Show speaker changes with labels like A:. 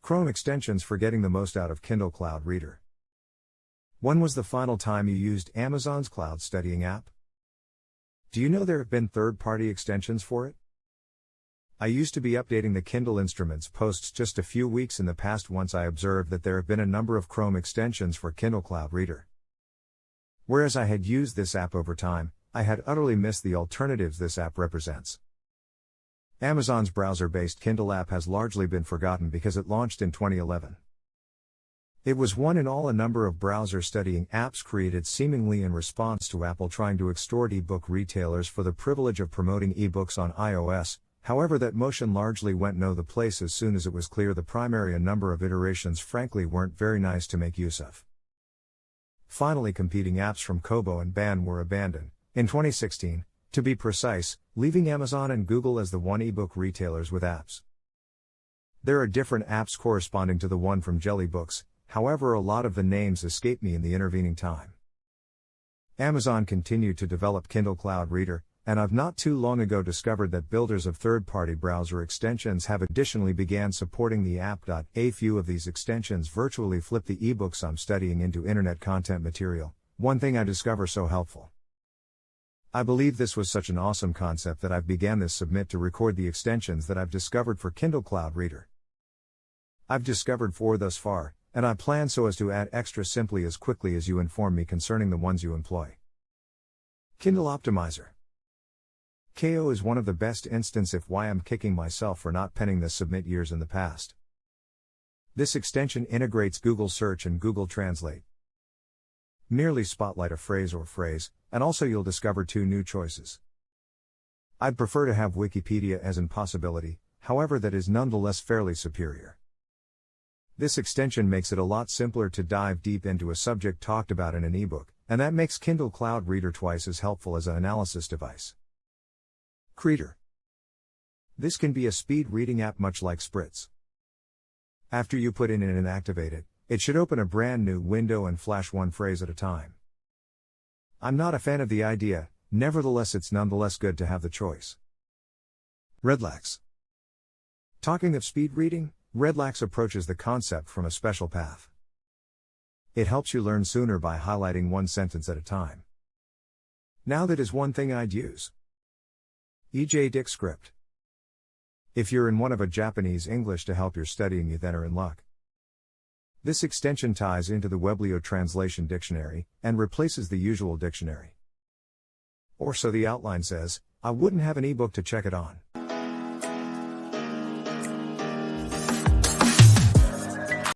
A: Chrome extensions for getting the most out of Kindle Cloud Reader. When was the final time you used Amazon's cloud studying app? Do you know there have been third-party extensions for it? I used to be updating the Kindle Instruments posts just a few weeks in the past once I observed that there have been a number of Chrome extensions for Kindle Cloud Reader. Whereas I had used this app over time, I had utterly missed the alternatives this app represents. Amazon's browser-based Kindle app has largely been forgotten because it launched in 2011. It was one in all a number of browser studying apps created seemingly in response to Apple trying to extort ebook retailers for the privilege of promoting ebooks on iOS. However, that motion largely went no the place as soon as it was clear the primary a number of iterations frankly weren't very nice to make use of. Finally, competing apps from Kobo and Ban were abandoned, in 2016, to be precise, leaving Amazon and Google as the one ebook retailers with apps. There are different apps corresponding to the one from Jelly Books, however a lot of the names escape me in the intervening time. Amazon continued to develop Kindle Cloud Reader, and I've not too long ago discovered that builders of third-party browser extensions have additionally began supporting the app. A few of these extensions virtually flip the ebooks I'm studying into internet content material, one thing I discover so helpful. I believe this was such an awesome concept that I've began this submit to record the extensions that I've discovered for Kindle Cloud Reader. I've discovered 4 thus far, and I plan so as to add extra simply as quickly as you inform me concerning the ones you employ. Kindle Optimizer. KO is one of the best instance if why I'm kicking myself for not penning this submit years in the past. This extension integrates Google Search and Google Translate. Merely spotlight a phrase or phrase, and also you'll discover 2 new choices. I'd prefer to have Wikipedia as an possibility, however that is nonetheless fairly superior. This extension makes it a lot simpler to dive deep into a subject talked about in an ebook, and that makes Kindle Cloud Reader twice as helpful as an analysis device. Reader. This can be a speed reading app much like Spritz. After you put in and activate it, it should open a brand new window and flash one phrase at a time. I'm not a fan of the idea, nevertheless it's nonetheless good to have the choice. Redlax. Talking of speed reading, Redlax approaches the concept from a special path. It helps you learn sooner by highlighting one sentence at a time. Now that is one thing I'd use. E.J. Dick Script. If you're in one of a Japanese English to help your studying, you then are in luck. This extension ties into the Weblio Translation Dictionary, and replaces the usual dictionary. Or so the outline says. I wouldn't have an ebook to check it on.